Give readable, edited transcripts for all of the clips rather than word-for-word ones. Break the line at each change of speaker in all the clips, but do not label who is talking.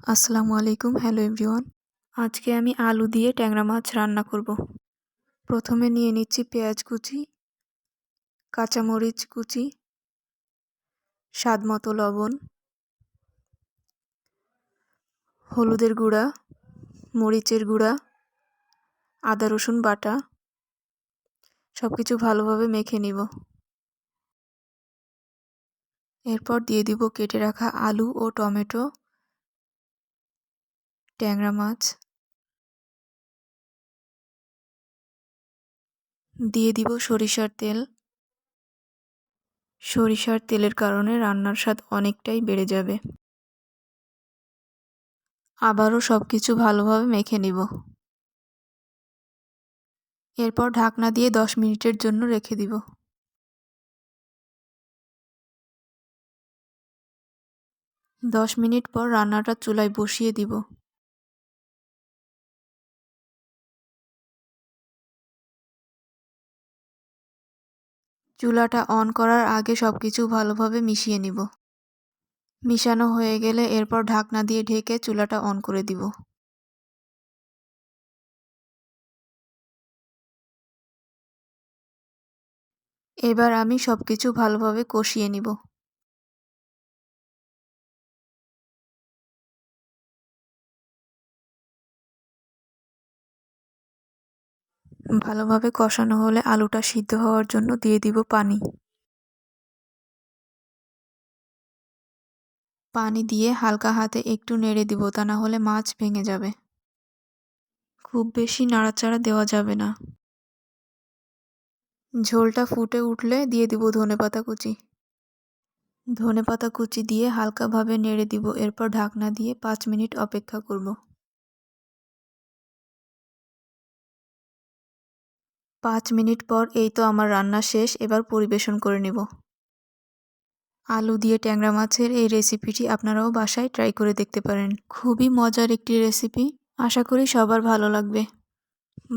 আসসালামু আলাইকুম। Hello everyone. আজকে আমি আলু দিয়ে ট্যাংরা মাছ রান্না করব। প্রথমে নিয়ে নিচ্ছি পেঁয়াজ কুচি, কাঁচামরিচ কুচি, স্বাদমতো লবণ, হলুদের গুঁড়া, মরিচের গুঁড়া, আদা রসুন বাটা, সব কিছু ভালোভাবে মেখে নিব। এরপর দিয়ে দিব কেটে রাখা আলু ও টমেটো, ট্যাংরা মাছ, দিয়ে দিব সরিষার তেল। সরিষার তেলের কারণে রান্নার স্বাদ অনেকটাই বেড়ে যাবে। আবারও সব কিছু ভালোভাবে মেখে নিব। এরপর ঢাকনা দিয়ে 10 মিনিটের জন্য রেখে দিব। 10 মিনিট পর রান্নাটা চুলায় বসিয়ে দিব। চুলাটা অন করার আগে সবকিছু ভালোভাবে মিশিয়ে নিব। মিশানো হয়ে গেলে এরপর ঢাকনা দিয়ে ঢেকে চুলাটা অন করে দিব। এবার আমি সবকিছু ভালোভাবে কষিয়ে নিব। ভালোভাবে কষানো হলে আলুটা সিদ্ধ হওয়ার জন্য দিয়ে দিব পানি। পানি দিয়ে হালকা হাতে একটু নেড়ে দিব, তা না হলে মাছ ভেঙে যাবে। খুব বেশি নাড়াচাড়া দেওয়া যাবে না। ঝোলটা ফুটে উঠলে দিয়ে দিব ধনেপাতা কুচি। ধনেপাতা কুচি দিয়ে হালকাভাবে নেড়ে দিব। এরপর ঢাকনা দিয়ে 5 মিনিট অপেক্ষা করব। 5 মিনিট পর এই তো আমার রান্না শেষ। এবার পরিবেশন করে নেব। আলু দিয়ে ট্যাংরা মাছের এই রেসিপিটি আপনারাও বাসায় ট্রাই করে দেখতে পারেন। খুবই মজার একটি রেসিপি। আশা করি সবার ভালো লাগবে।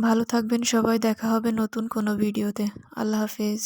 ভালো থাকবেন সবাই। দেখা হবে নতুন কোনো ভিডিওতে। আল্লাহ হাফেজ।